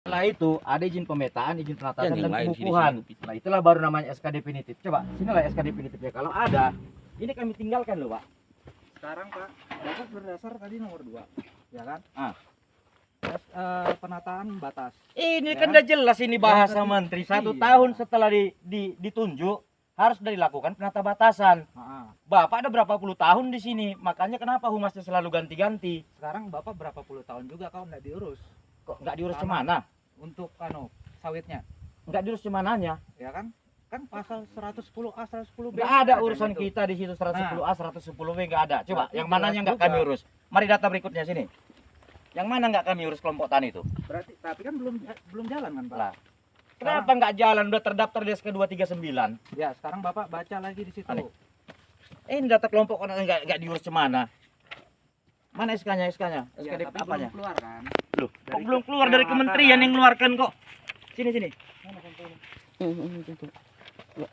Setelah itu ada izin pemetaan, izin penatasan Yang dan lain pengukuhan. sini. Nah itulah baru namanya SK definitif. Coba sinilah SK definitifnya. Kalau ada, ini kami tinggalkan loh Pak. Sekarang Pak, Bapak berdasar tadi nomor 2, ya kan? Penataan batas. Ini Ya. kan udah jelas ini bahasa Yang menteri. 1 iya. tahun setelah ditunjuk harus dilakukan penata batasan. Bapak ada berapa puluh tahun di sini, makanya kenapa humasnya selalu ganti-ganti? Sekarang Bapak berapa puluh tahun juga kau nggak diurus Kok nggak diurus Sama. cemana? untuk sawitnya, Nggak diurus cemananya? ya kan? Kan pasal 110A 110B. Nggak ada urusan kita di situ 110A 110B nggak ada. Coba Berarti yang mananya nggak jelas kami juga. urus? Mari data berikutnya sini. Yang mana nggak kami urus kelompok tani itu? Berarti tapi kan belum jalan kan Pak? Lah, kenapa nggak jalan? Udah terdaftar di SK 239. Ya, sekarang Bapak baca lagi di situ. Aneh. Ini data kelompok orang nggak diurus cemana? Mana SK-nya? SK-nya? Ya, SK tapi apanya? belum keluar kan? Loh, kok belum keluar dari kementerian yang ngeluarkan kok? Sini.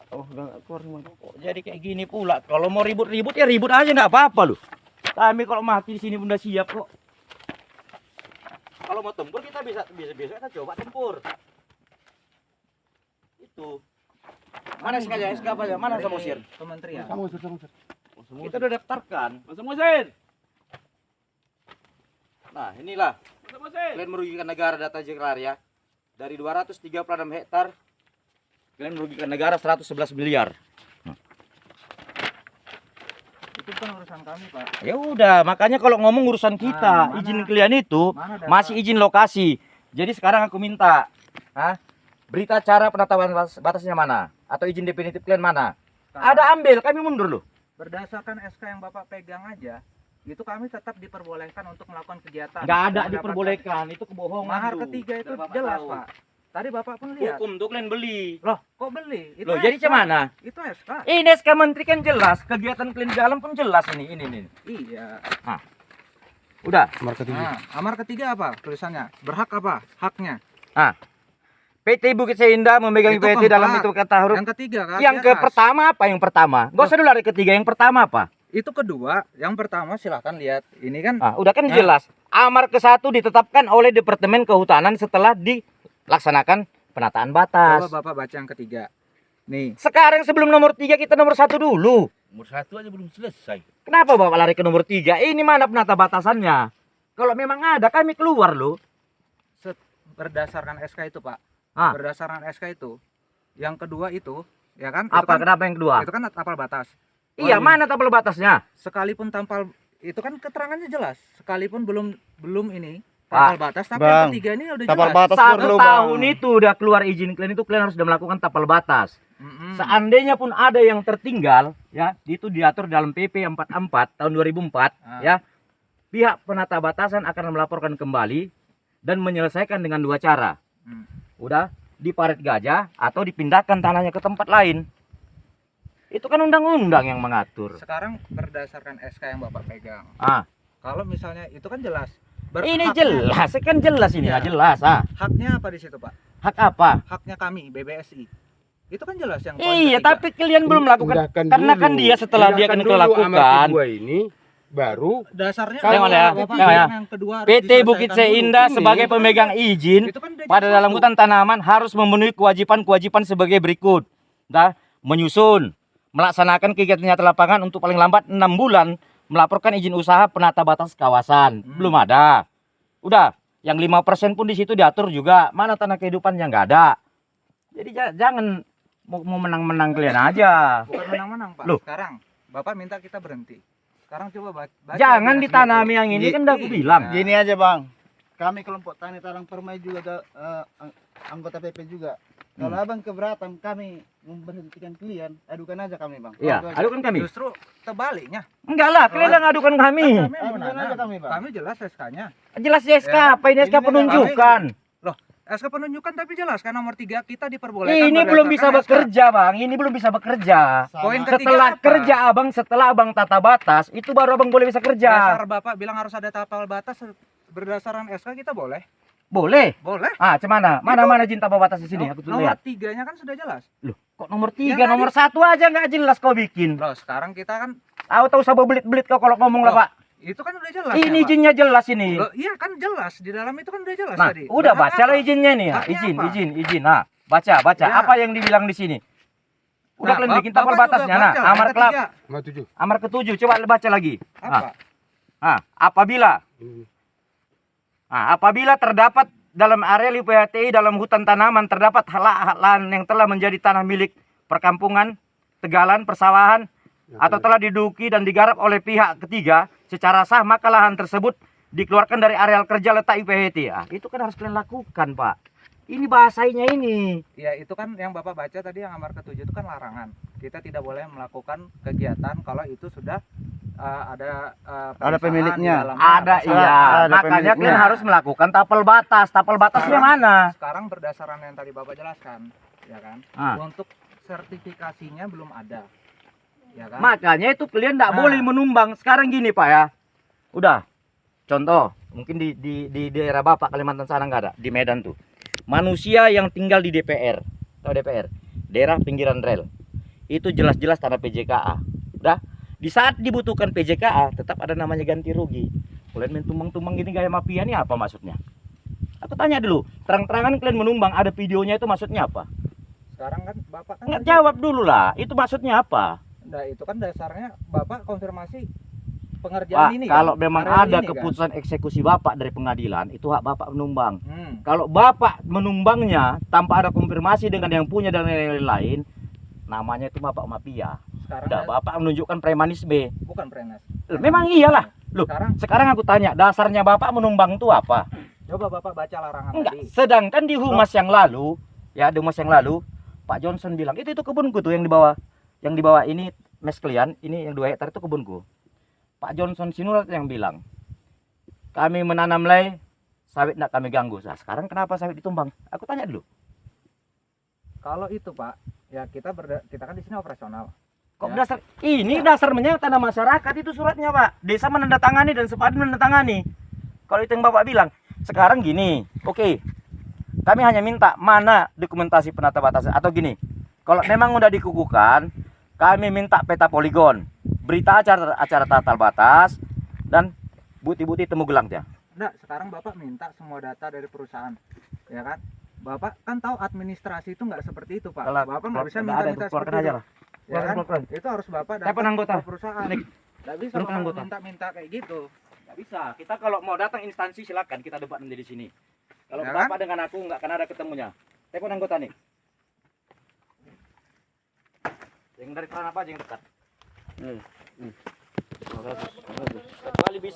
Oh, enggak keluar semua. Kok jadi kayak gini pula? Kalau mau ribut-ribut ya ribut aja nggak apa-apa loh. Kami kalau mati di sini bunda siap kok. Kalau mau tempur kita bisa kita coba tempur. Itu. Mana SK-nya? SK apa ya? Mana Dari Samosir? Kementerian. Samosir. Kita udah daftarkan. Samosir. Nah, inilah. Kalian merugikan negara data jeklar ya. Dari 236 hektar kalian merugikan negara 111 miliar. Itu kan urusan kami, Pak. Ya udah, makanya kalau ngomong urusan kita, mana- izin kalian itu Mana data? masih izin lokasi. Jadi sekarang aku minta, berita acara penetapan batasnya mana? Atau izin definitif kalian mana? Sekarang, Ada ambil, kami mundur loh. berdasarkan SK yang Bapak pegang aja, itu kami tetap diperbolehkan untuk melakukan kegiatan. Nggak ada Mendapatkan- diperbolehkan, itu kebohongan. Mahar tuh. ketiga itu Biar Bapak jelas, tahu. Pak. Tadi Bapak pun lihat. Hukum tuh kalian beli. Loh, kok beli? Itu Loh, jadi SK. cemana? Itu SK. Ini SK Menteri kan jelas, kegiatan kalian di dalam pun jelas ini. Iya. Udah. Nah, amar ketiga apa tulisannya? Berhak apa? Haknya. PT Bukit Seindah memegang Itu PT dalam keempat. itu kata huruf. Yang ketiga kan? Yang di ke atas. pertama apa? Yang pertama. Gak usah dulu dari ketiga. Yang pertama apa? Itu kedua. Yang pertama silahkan lihat. Ini kan Udah kan Nah. jelas. Amar ke-1 ditetapkan oleh Departemen Kehutanan setelah dilaksanakan penataan batas. coba Bapak baca yang ketiga. Nih, Sekarang sebelum nomor 3 kita nomor 1 dulu. Nomor 1 aja belum selesai. Kenapa Bapak lari ke nomor 3? Ini mana penata batasannya? Kalau memang ada kami keluar loh. berdasarkan SK itu, Pak. Ah. Berdasarkan SK itu. Yang kedua itu, ya kan? Apa? Kenapa yang kedua? Itu kan tapal batas. Iya, mana tabel batasnya? Sekalipun tampal itu kan keterangannya jelas. Sekalipun belum ini Pak, tapal batas, tapi Bang, yang ketiga ini udah tapal jelas. batas 1 perlu, tahun Bang. itu udah keluar izin kalian itu kalian harus sudah melakukan tapal batas. Mm-mm. Seandainya pun ada yang tertinggal, ya itu diatur dalam PP 44 tahun 2004, ya pihak penata batasan akan melaporkan kembali dan menyelesaikan dengan 2 cara. Hmm. Udah di parit gajah atau dipindahkan tanahnya ke tempat lain. Itu kan undang-undang yang mengatur. Sekarang berdasarkan SK yang Bapak pegang. Kalau Kalau misalnya itu kan jelas. ini Haknya- jelas, kan jelas ini, Iya. jelas. Haknya apa di situ, Pak? Hak apa? Haknya kami BBSI. Itu kan jelas yang poin Iya, ketiga. tapi kalian belum melakukan. Indahkan Karena dulu. kan dia setelah dia akan Indahkan dulu lakukan. amar kedua ini baru dasarnya Tengok ya, Bapak tengok ya. yang kedua harus PT Bukit diselesaikan Seindah dulu. sebagai Itu kan pemegang udah- izin itu kan udah pada jelas dalam tuh. hutan tanaman harus memenuhi kewajiban-kewajiban sebagai berikut. Menyusun, melaksanakan kegiatan nyata lapangan untuk paling lambat 6 bulan, melaporkan izin usaha penata batas kawasan. Belum ada. Udah, yang 5% pun di situ diatur juga. Mana tanah kehidupan yang nggak ada. Jadi jangan mau menang-menang kalian aja. Bukan menang-menang, Pak. Loh. Sekarang Bapak minta kita berhenti. Sekarang coba baca. Jangan jelas ditanami gitu. yang ini kan udah aku bilang. gini aja Bang, kami kelompok tani Talang Permai juga anggota PP juga. Kalau abang keberatan kami memberhentikan kalian, adukan aja kami Bang. Iya, Itu aja. adukan kami. Justru tebaliknya. Enggak lah, kalian yang ngadukan kami. Kami Adukan menanam. aja kami Bang. Kami jelas SK-nya. Jelas di SK, Ya, apa ini SK ini penunjukan? SK penunjukan tapi jelas kan nomor 3 kita diperbolehkan. Ini belum bisa berdasarkan SK. bekerja, Bang. Ini belum bisa bekerja. Sama. Poin ketiga Setelah apa? kerja Abang, setelah Abang tata batas, itu baru Abang boleh bisa kerja. Dasar Bapak bilang harus ada tapal batas berdasarkan SK kita boleh. Boleh. Boleh. Mana? Mana izin tata batas di sini? Aku tuh Nomor lihat. 3-nya kan sudah jelas. Loh, kok nomor 3, Yang nomor 1 aja nggak jelas kau bikin. Loh, sekarang kita kan Tahu-tahu sabah belit-belit kau kalau ngomong lah, Loh, Pak. Itu kan udah jelas. Ini ya, Pak. izinnya jelas ini. Loh, iya kan jelas di dalam itu kan udah jelas Nah, tadi. udah Berhak bacalah apa? izinnya nih. Ya. Haknya Izin, apa? izin. Nah, baca. Ya. Apa yang dibilang di sini? Udah Nah, kalian bikin Bapak tabel juga batasnya. Nah, baca, amar ayat kelab. 3. Amar ke-7. Coba baca lagi. Apa? Apabila terdapat dalam area LPHTI dalam hutan tanaman terdapat hak lahan yang telah menjadi tanah milik perkampungan, tegalan, persawahan atau telah diduduki dan digarap oleh pihak ketiga secara sah, maka lahan tersebut dikeluarkan dari areal kerja letak IPHT. Itu kan harus kalian lakukan, Pak. Ini bahasanya ini. Ya itu kan yang Bapak baca tadi yang amar ke-7 itu kan larangan. Kita tidak boleh melakukan kegiatan kalau itu sudah ada Ada perusahaan pemiliknya. di dalamnya. Ada, iya. ada Makanya pemiliknya. kalian harus melakukan tapel batas. Tapel batasnya mana? Sekarang berdasarkan yang tadi Bapak jelaskan, ya kan? Ah. Untuk sertifikasinya belum ada. Ya kan? Makanya itu kalian tidak Nah. boleh menumbang. Sekarang gini, Pak ya. Udah. Contoh, mungkin di daerah Bapak Kalimantan sana nggak ada, di Medan tuh. Manusia yang tinggal di DPR, tahu DPR, daerah pinggiran rel, itu jelas-jelas tanah PJKA. Udah, di saat dibutuhkan PJKA, tetap ada namanya ganti rugi. Kalian main tumbang-tumbang gini gaya mafia ini apa maksudnya? Aku tanya dulu, terang-terangan kalian menumbang, ada videonya itu maksudnya apa? Sekarang kan Bapak kan Nggak jawab dulu lah, itu maksudnya apa? Nah, itu kan dasarnya Bapak konfirmasi pengerjaan Pak, ini kalau kan? memang Area ada ini, kan? keputusan eksekusi Bapak dari pengadilan, itu hak Bapak menumbang. Hmm. Kalau Bapak menumbangnya tanpa ada konfirmasi dengan yang punya dan lain-lain, namanya itu Bapak mafia. Sekarang Udah, Bapak menunjukkan premanisme. bukan prenas. Loh, memang iyalah. Loh, Sekarang sekarang aku tanya, dasarnya Bapak menumbang itu apa? coba Bapak baca larangan Enggak. tadi. Sedangkan di humas yang lalu, ya di humas yang lalu, Pak Johnson bilang, itu kebunku tuh yang di bawah ini mes kalian, ini yang 2 hektar itu kebunku. Pak Johnson Sinurat yang bilang, kami menanam lei, sawit tidak kami ganggu. Nah, sekarang kenapa sawit ditumbang? Aku tanya dulu. Kalau itu Pak, ya kita kan di sini operasional. Kok Ya. dasar ini dasarnya tanah masyarakat itu suratnya, Pak. Desa menandatangani dan Sepadan menandatangani. Kalau itu yang Bapak bilang. Sekarang gini, oke. Kami hanya minta mana dokumentasi penata batas atau gini. Kalau memang udah dikukuhkan, kami minta peta poligon, berita acara tatal batas dan bukti-bukti temu gelangnya. Enggak, sekarang Bapak minta semua data dari perusahaan. Ya kan? Bapak kan tahu administrasi itu nggak seperti itu, Pak. Kalau Bapak nggak bisa nggak ada, minta-minta keluarkan seperti aja itu. lah. Ya kan? Keluarkan. Itu harus Bapak Telepon datang anggota. ke perusahaan. Nik. Nggak bisa Telepon Bapak anggota. minta-minta kayak gitu. Nggak bisa. Kita kalau mau datang instansi silakan kita debat nanti di sini. Kalau Ya Bapak dengan aku nggak akan ada ketemunya. Telepon anggota nih. Yang dari mana apa aja yang dekat. Kecuali bisa